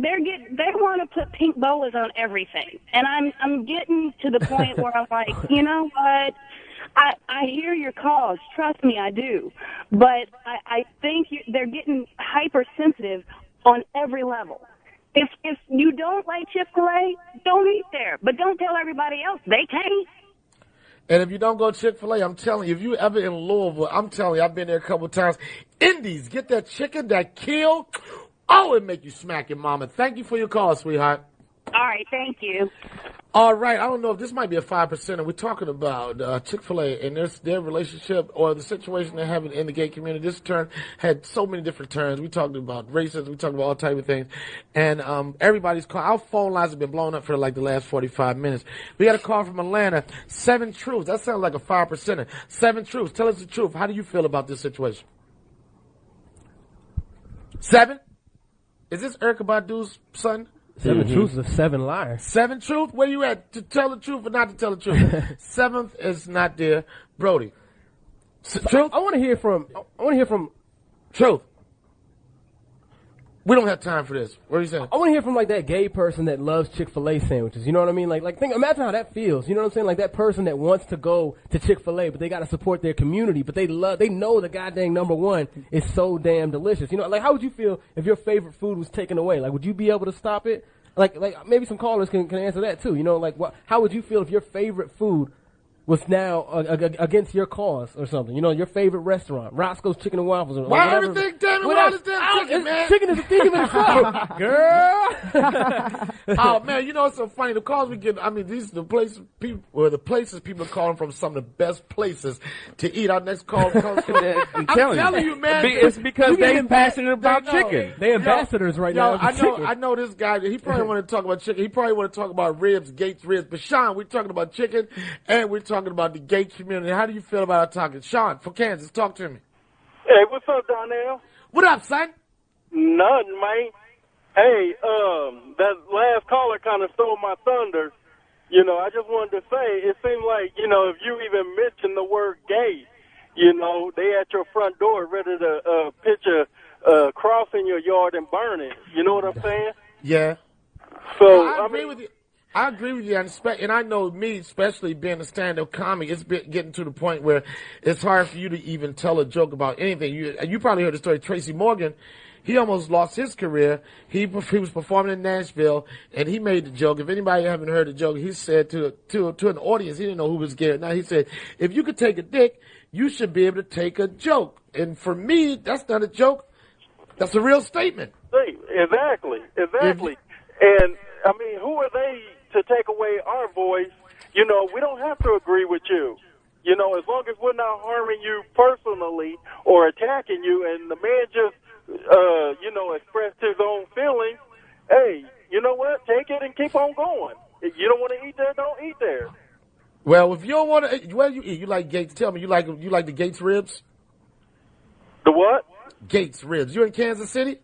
want to put pink bolas on everything, and I'm getting to the point where I'm like, you know what? I hear your cause. Trust me, I do, but I think they're getting hypersensitive on every level. If you don't like Chick-fil-A, don't eat there, but don't tell everybody else they can't. And if you don't go to Chick-fil-A, I'm telling you, if you ever in Louisville, I'm telling you, I've been there a couple of times. Indies, get that chicken, that kill. Oh, it make you smack your mama. Thank you for your call, sweetheart. All right, thank you. All right, I don't know if this might be a 5%. We're talking about Chick-fil-A and their relationship or the situation they're having in the gay community. This turn had so many different turns. We talked about racism. We talked about all type of things. And everybody's call. Our phone lines have been blown up for like the last 45 minutes. We got a call from Atlanta. 7 Truths. That sounds like a 5%. 7 Truths. Tell us the truth. How do you feel about this situation? 7? Is this Erykah Badu's son? 7 Truths is 7 liars. 7 Truth? Where you at? To tell the truth or not to tell the truth? 7th is not there. Brody. Truth? I want to hear from Truth. We don't have time for this. What are you saying? I want to hear from like that gay person that loves Chick-fil-A sandwiches. You know what I mean? Imagine how that feels. You know what I'm saying? Like that person that wants to go to Chick-fil-A, but they got to support their community, but they know the goddamn number one is so damn delicious. You know, like how would you feel if your favorite food was taken away? Like, would you be able to stop it? Like maybe some callers can answer that too. You know, like how would you feel if your favorite food was now against your cause or something? You know, your favorite restaurant, Roscoe's Chicken and Waffles. Or why whatever. everything, damn it, why this damn chicken, man? Chicken is a thief in itself, girl. Oh man, you know it's so funny. The calls we get. I mean, these are the places people are calling from. Some of the best places to eat. Our next call comes from. I'm telling you, man. It's because they're passionate about chicken. They ambassadors right now. I know this guy. He probably want to talk about chicken. He probably want to talk about ribs, Gates ribs. But Sean, we're talking about chicken, and we're talking about the gay community. How do you feel about our talking? Sean, from Kansas, talk to me. Hey, what's up, Donnell? What up, son? Nothing, man. Hey, that last caller kind of stole my thunder. You know, I just wanted to say, it seemed like, you know, if you even mention the word gay, you know, they at your front door ready to pitch a cross in your yard and burn it. You know what I'm saying? Yeah. So, I agree with you. I agree with you, and I know me, especially being a stand-up comic, it's getting to the point where it's hard for you to even tell a joke about anything. You probably heard the story of Tracy Morgan. He almost lost his career. He was performing in Nashville, and he made the joke. If anybody haven't heard the joke, he said to an audience, he didn't know who was gay. Now he said, if you could take a dick, you should be able to take a joke. And for me, that's not a joke. That's a real statement. Exactly. And, I mean, who are they to take away our voice? You know, we don't have to agree with you. You know, as long as we're not harming you personally or attacking you, and the man just, you know, expressed his own feelings, hey, you know what? Take it and keep on going. If you don't want to eat there, don't eat there. Well, if you don't want to, what do you eat? You like Gates? Tell me, you like the Gates ribs? The what? Gates ribs. You in Kansas City?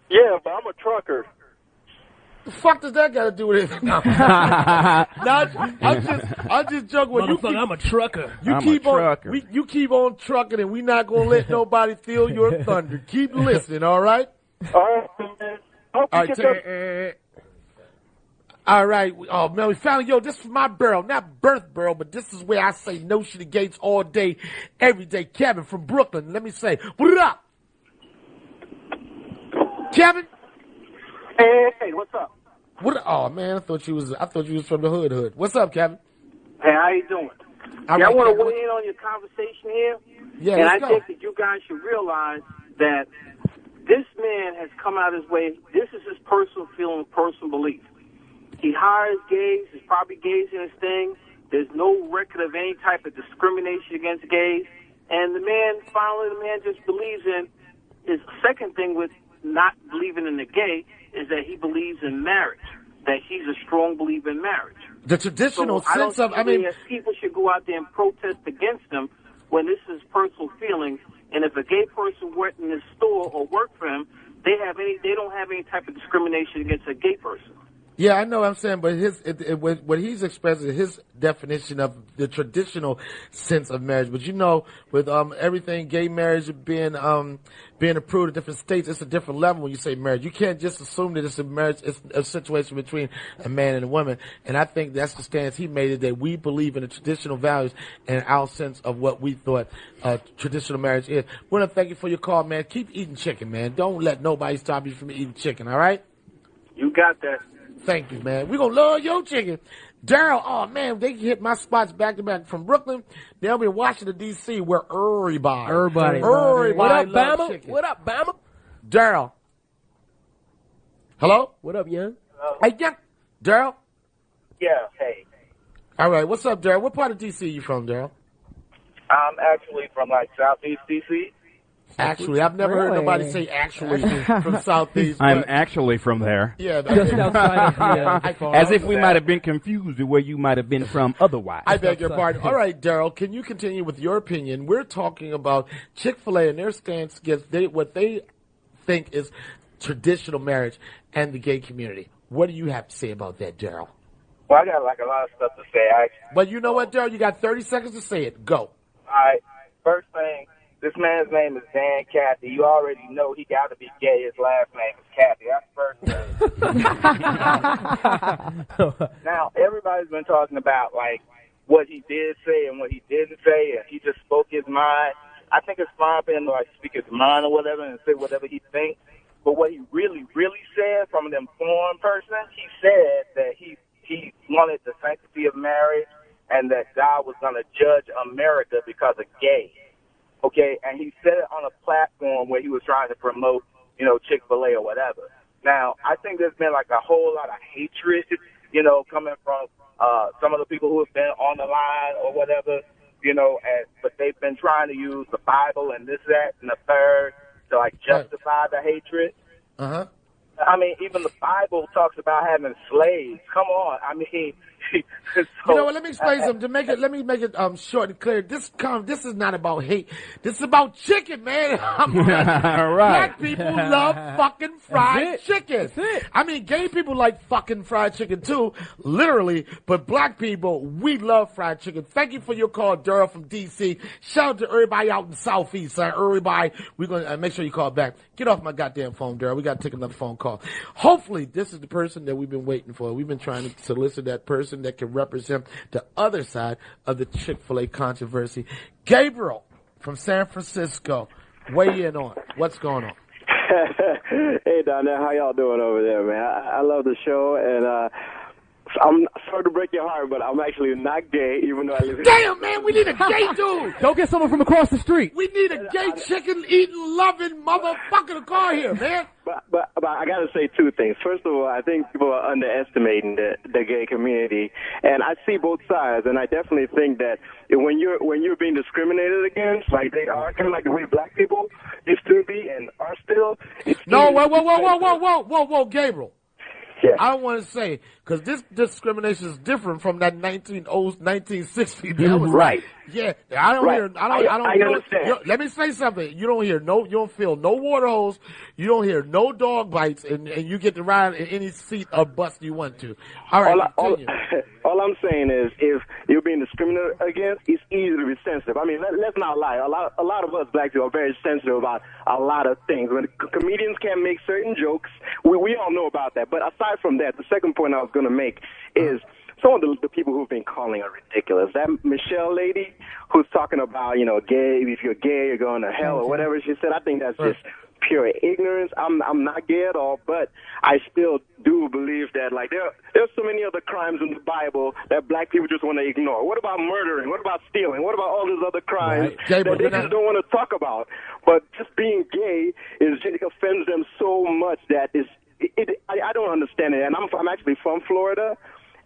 Yeah, but I'm a trucker. The fuck does that got to do with it? No. I'm just joking. Motherfucker, I'm a trucker. You keep on trucking, and we're not gonna let nobody steal your thunder. Keep listening, all right? All right, man. All right. Oh man, we finally, this is my barrel, not birth barrel, but this is where I say no shit to Gates all day, every day. Kevin from Brooklyn. Let me say, what up, Kevin? Hey, what's up? Oh man, I thought you was from the hood. What's up, Kevin? Hey, how you doing? I want to weigh in on your conversation here. Yeah, and I think that you guys should realize that this man has come out his way. This is his personal feeling, personal belief. He hires gays. There's probably gays in his thing. There's no record of any type of discrimination against gays. And the man just believes in his second thing with not believing in the gay is that he believes in marriage, that he's a strong believer in marriage. The traditional sense of, people should go out there and protest against them when this is personal feelings. And if a gay person went in his store or worked for him, they don't have any type of discrimination against a gay person. Yeah, I know what I'm saying, but what he's expressing his definition of the traditional sense of marriage. But with everything gay marriage being approved in different states, it's a different level when you say marriage. You can't just assume that it's a marriage. It's a situation between a man and a woman. And I think that's the stance he made, is that we believe in the traditional values and our sense of what we thought traditional marriage is. I want to thank you for your call, man. Keep eating chicken, man. Don't let nobody stop you from eating chicken, all right? You got that. Thank you, man. We're going to love your chicken. Daryl, oh, man, they hit my spots back-to-back from Brooklyn. They'll be in Washington, D.C., where everybody. What up, loves Bama? chicken. What up, Bama? Daryl. Hello? What up, Young? Hey, Young. Daryl? Yeah, hey. All right, what's up, Daryl? What part of D.C. you from, Daryl? I'm actually from, Southeast D.C. Actually, I've never heard nobody say actually from Southeast. I'm actually from there. Yeah, just outside of as if we might have been confused with where you might have been from otherwise. I beg your pardon. All right, Daryl, can you continue with your opinion? We're talking about Chick-fil-A and their stance against what they think is traditional marriage and the gay community. What do you have to say about that, Daryl? Well, I got a lot of stuff to say, actually. But you know what, Daryl? You got 30 seconds to say it. Go. All right. First thing. This man's name is Dan Cathy. You already know he got to be gay. His last name is Cathy. That's the first thing. Now, everybody's been talking about, what he did say and what he didn't say, and he just spoke his mind. I think it's fine for him to, speak his mind or whatever and say whatever he thinks. But what he really, really said from an informed person, he said that he wanted the sanctity of marriage and that God was going to judge America because of gays. Okay, and he said it on a platform where he was trying to promote, Chick-fil-A or whatever. Now, I think there's been a whole lot of hatred, coming from some of the people who have been on the line or whatever, but they've been trying to use the Bible and this, that, and the third to justify the hatred. Uh-huh. I mean, even the Bible talks about having slaves. Come on. I mean, so, you know what? Let me explain something. Let me make it short and clear. This is not about hate. This is about chicken, man. Right. Black people love fucking fried chicken. I mean, gay people like fucking fried chicken too, literally. But black people, we love fried chicken. Thank you for your call, Daryl from D.C. Shout out to everybody out in the Southeast, sir. Everybody, we're gonna make sure you call back. Get off my goddamn phone, Daryl. We gotta take another phone call. Hopefully, this is the person that we've been waiting for. We've been trying to solicit that person that can represent the other side of the Chick-fil-A controversy. Gabriel from San Francisco, weigh in on what's going on. Hey, Donnell, how y'all doing over there, man? I love the show, and I'm sorry to break your heart, but I'm actually not gay, even though I live. Damn, man, we need a gay dude. Go get someone from across the street. We need a gay chicken-eating, loving motherfucker to call here, man. But I got to say two things. First of all, I think people are underestimating the gay community, and I see both sides. And I definitely think that when you're being discriminated against, like they are, kind of like the way black people used to be and are still. No, whoa, Gabriel. Yeah. I don't want to say, because this discrimination is different from that 1960. That was right. Yeah, I don't hear. I understand. Let me say something. You don't feel no water hose. You don't hear no dog bites, and you get to ride in any seat or bus you want to. All right, all I'm saying is, if you're being discriminated against, it's easy to be sensitive. I mean, let's not lie. A lot of us black people are very sensitive about a lot of things. When comedians can't make certain jokes, we all know about that. But aside from that, the second point I was going to make is some of the people who've been calling her ridiculous. That Michelle lady who's talking about, gay, if you're gay, you're going to hell or whatever she said, I think that's just pure ignorance. I'm not gay at all, but I still do believe that, there's so many other crimes in the Bible that black people just want to ignore. What about murdering? What about stealing? What about all these other crimes that they just don't want to talk about? But just being gay offends them so much that I don't understand it. And I'm actually from Florida,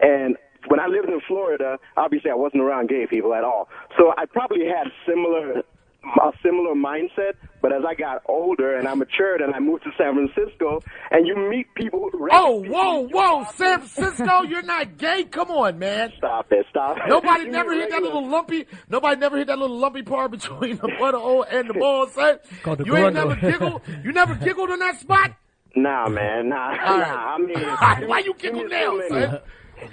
and when I lived in Florida, obviously I wasn't around gay people at all. So I probably had a similar mindset, but as I got older and I matured and I moved to San Francisco, and you meet people. Whoa, San Francisco, you're not gay? Come on, man. Stop it. Nobody never hit that little lumpy part between the butthole and the balls, son. You ain't never giggled? You never giggled on that spot? Nah, man, nah. I mean, why you giggle now, son?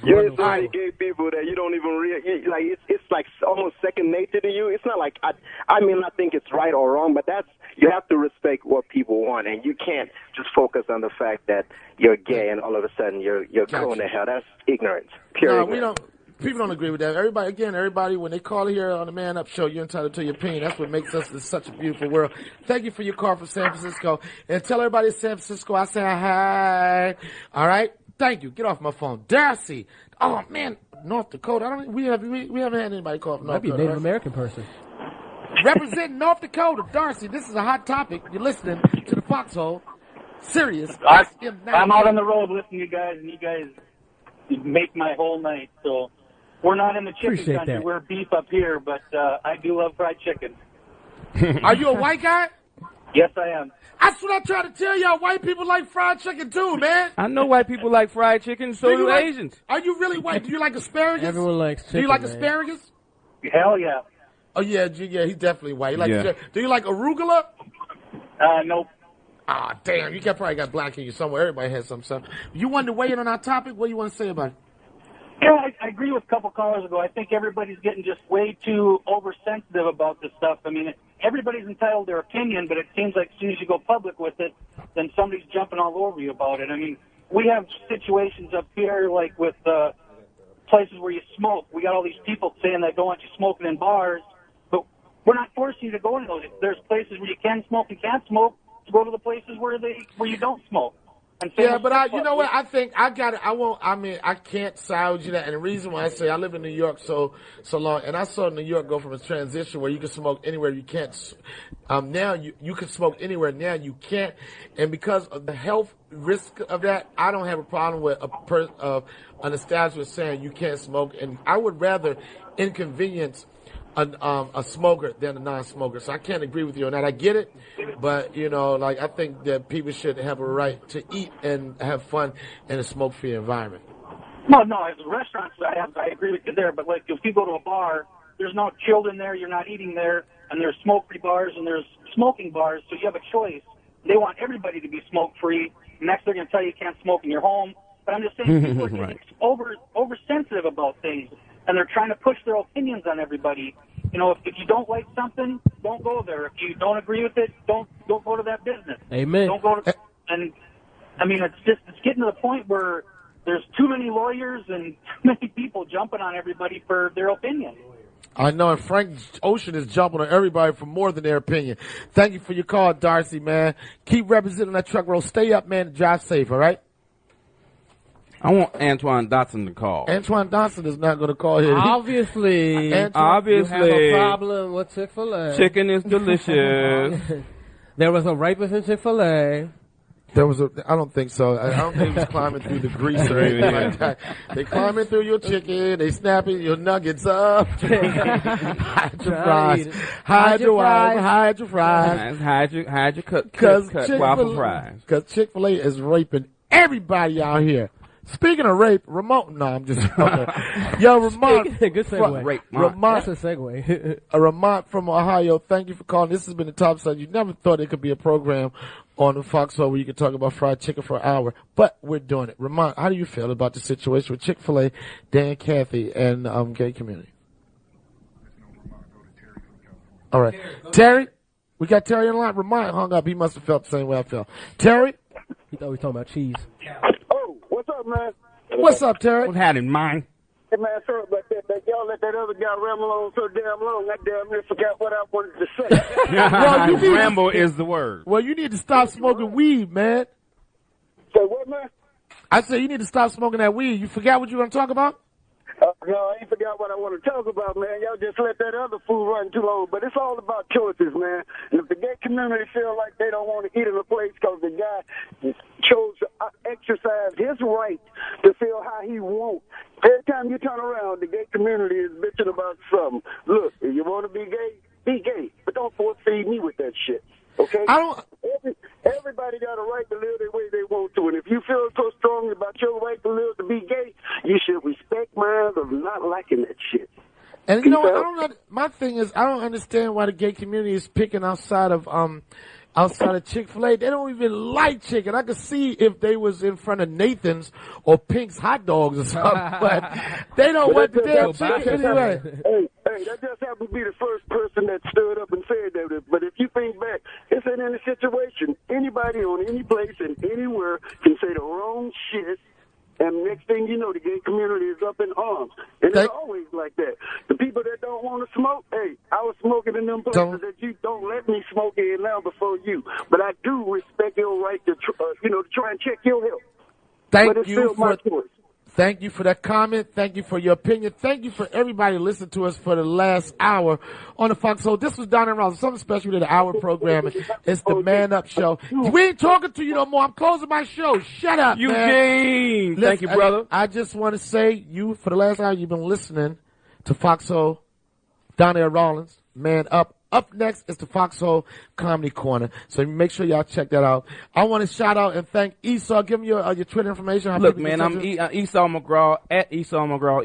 You're so many gay people that you don't even like. It's like almost second nature to you. It's not like I mean, I think it's right or wrong, but you have to respect what people want, and you can't just focus on the fact that you're gay and all of a sudden you're going to hell. That's ignorance. Pure ignorance. People don't agree with that. Everybody, when they call here on the Man Up Show, you're entitled to your opinion. That's what makes us such a beautiful world. Thank you for your call from San Francisco, and tell everybody in San Francisco I say hi. All right. Thank you. Get off my phone. Darcy. Oh, man. North Dakota. We haven't had anybody call from North Dakota. Might be a Native American person. Representing North Dakota. Darcy, this is a hot topic. You're listening to the Foxxhole. Serious. I'm out on the road listening to you guys, and you guys make my whole night. So we're not in the chicken country. That. We're beef up here, but I do love fried chicken. Are you a white guy? Yes, I am. That's what I try to tell y'all. White people like fried chicken too, man. I know white people like fried chicken, so do Asians. Are you really white? Do you like asparagus? Everyone likes chicken. Do you like man. asparagus? Hell yeah. Oh yeah, he's definitely white. Do you like arugula? Nope. Ah, damn, you probably got black in you somewhere. Everybody has some stuff. You wanted to weigh in on our topic? What do you want to say about it? Yeah, I agree with a couple callers ago. I think everybody's getting just way too oversensitive about this stuff. I mean, everybody's entitled to their opinion, but it seems like as soon as you go public with it, then somebody's jumping all over you about it. I mean, we have situations up here like with places where you smoke. We got all these people saying they don't want you smoking in bars, but we're not forcing you to go into those. There's places where you can smoke and can't smoke. To go to the places where you don't smoke. Yeah, but you know what? I think I got it. I can't salvage you that. And the reason why I say I live in New York so long, and I saw New York go from a transition where you can smoke anywhere you can't. Now you can smoke anywhere. Now you can't. And because of the health risk of that, I don't have a problem with an establishment saying you can't smoke. And I would rather inconvenience a smoker than a non-smoker. So I can't agree with you on that. I get it, but I think that people should have a right to eat and have fun in a smoke-free environment. No, as restaurants, I agree with you there. But like if you go to a bar, there's no children there, you're not eating there, and there's smoke-free bars and there's smoking bars, so you have a choice. They want everybody to be smoke-free. Next, they're going to tell you can't smoke in your home. But I'm just saying people are getting oversensitive about things, and they're trying to push their opinions on everybody. If you don't like something, don't go there. If you don't agree with it, don't go to that business. Amen. Don't go to, and I mean, it's getting to the point where there's too many lawyers and too many people jumping on everybody for their opinion. I know, and Frank Ocean is jumping on everybody for more than their opinion. Thank you for your call, Darcy, man. Keep representing that truck roll. Stay up, man, and drive safe, all right? I want Antoine Dotson to call. Antoine Dotson is not going to call here. Obviously. You have a problem with Chick-fil-A. Chicken is delicious. There was a rapist in Chick-fil-A. I don't think so. I don't think he was climbing through the grease or anything like that. They climbing through your chicken. They snapping your nuggets up. Hide your fries. Hide your wife. Hide your fries. Hide your cut waffle fries. Because Chick-fil-A is raping everybody out here. Speaking of rape, Ramon. No, I'm just. Yo, Ramon. Good segue. Ramon. That's a segue. Ramon from Ohio. Thank you for calling. This has been the top side. You never thought it could be a program on the Foxxhole where you could talk about fried chicken for an hour, but we're doing it. Ramon, how do you feel about the situation with Chick-fil-A, Dan, Kathy, and gay community? All right, Terry. We got Terry on the line. Ramon hung up. He must have felt the same way I felt. Terry. He thought we were talking about cheese. What's up, man? What's up, Terry? What had in mind? Hey, man, sorry about that. Y'all let that other guy ramble on so damn long, I damn near forgot what I wanted to say. Ramble is the word. Well, you need to stop smoking weed, man. Say what, man? I said you need to stop smoking that weed. You forgot what you were going to talk about? No, I ain't forgot what I want to talk about, man. Y'all just let that other food run too long. But it's all about choices, man. And if the gay community feel like they don't want to eat in a place because the guy chose to exercise his right to feel how he wants, every time you turn around, the gay community is bitching about something. Look, if you want to be gay, but don't force feed me with that shit. Okay? Everybody got a right to live the way they want to, and if you feel so strongly about your right to live to be gay, you should respect mine of not liking that shit. And you know what? My thing is, I don't understand why the gay community is picking outside of Chick-fil-A. They don't even like chicken. I could see if they was in front of Nathan's or Pink's hot dogs or something, but they don't want the damn chicken anyway. Hey, that just happened to be the first person that stood up and said that. But if you think back, it's in any situation. Anybody on any place and anywhere can say the wrong shit. And next thing you know, the gay community is up in arms. And it's always like that. The people that don't want to smoke, hey, I was smoking in them places that you don't let me smoke in now before you. But I do respect your right to, to try and check your health. Thank you for that comment. Thank you for your opinion. Thank you for everybody listening to us for the last hour on the Foxxhole. This was Donnell Rawlings. Something special to the hour program. It's the Man Up Show. We ain't talking to you no more. I'm closing my show. Shut up, Eugene. Man. Thank you, brother. I just want to say, for the last hour, you've been listening to Foxxhole, Donnell Rawlings, Man Up. Up next is the Foxxhole Comedy Corner. So make sure y'all check that out. I want to shout out and thank Esau. Give me your Twitter information. Look, man, I'm Esau McGraw, at Esau McGraw,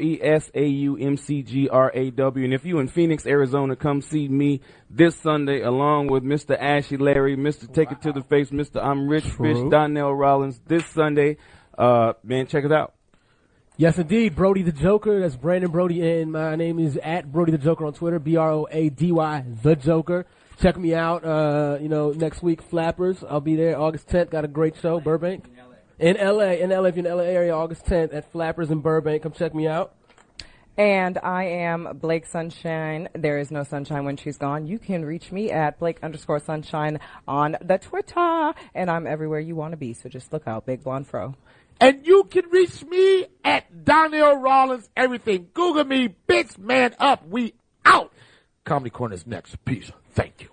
ESAUMCGRAW. And if you in Phoenix, Arizona, come see me this Sunday along with Mr. Ashy Larry, Mr. Take It to the Face, Mr. I'm Rich Fish, Donnell Rawlings this Sunday. Man, check us out. Yes, indeed. Brody the Joker. That's Brandon Brody, and my name is at Brody the Joker on Twitter. BROADY the Joker. Check me out. Next week, Flappers. I'll be there August 10th. Got a great show, Burbank. In LA. If you're in the LA area, August 10th at Flappers in Burbank. Come check me out. And I am Blake Sunshine. There is no sunshine when she's gone. You can reach me at Blake_Sunshine on the Twitter. And I'm everywhere you want to be. So just look out. Big Blonde Fro. And you can reach me at Donnell Rawlings, everything. Google me, bitch, man up. We out. Comedy Corner's next. Peace. Thank you.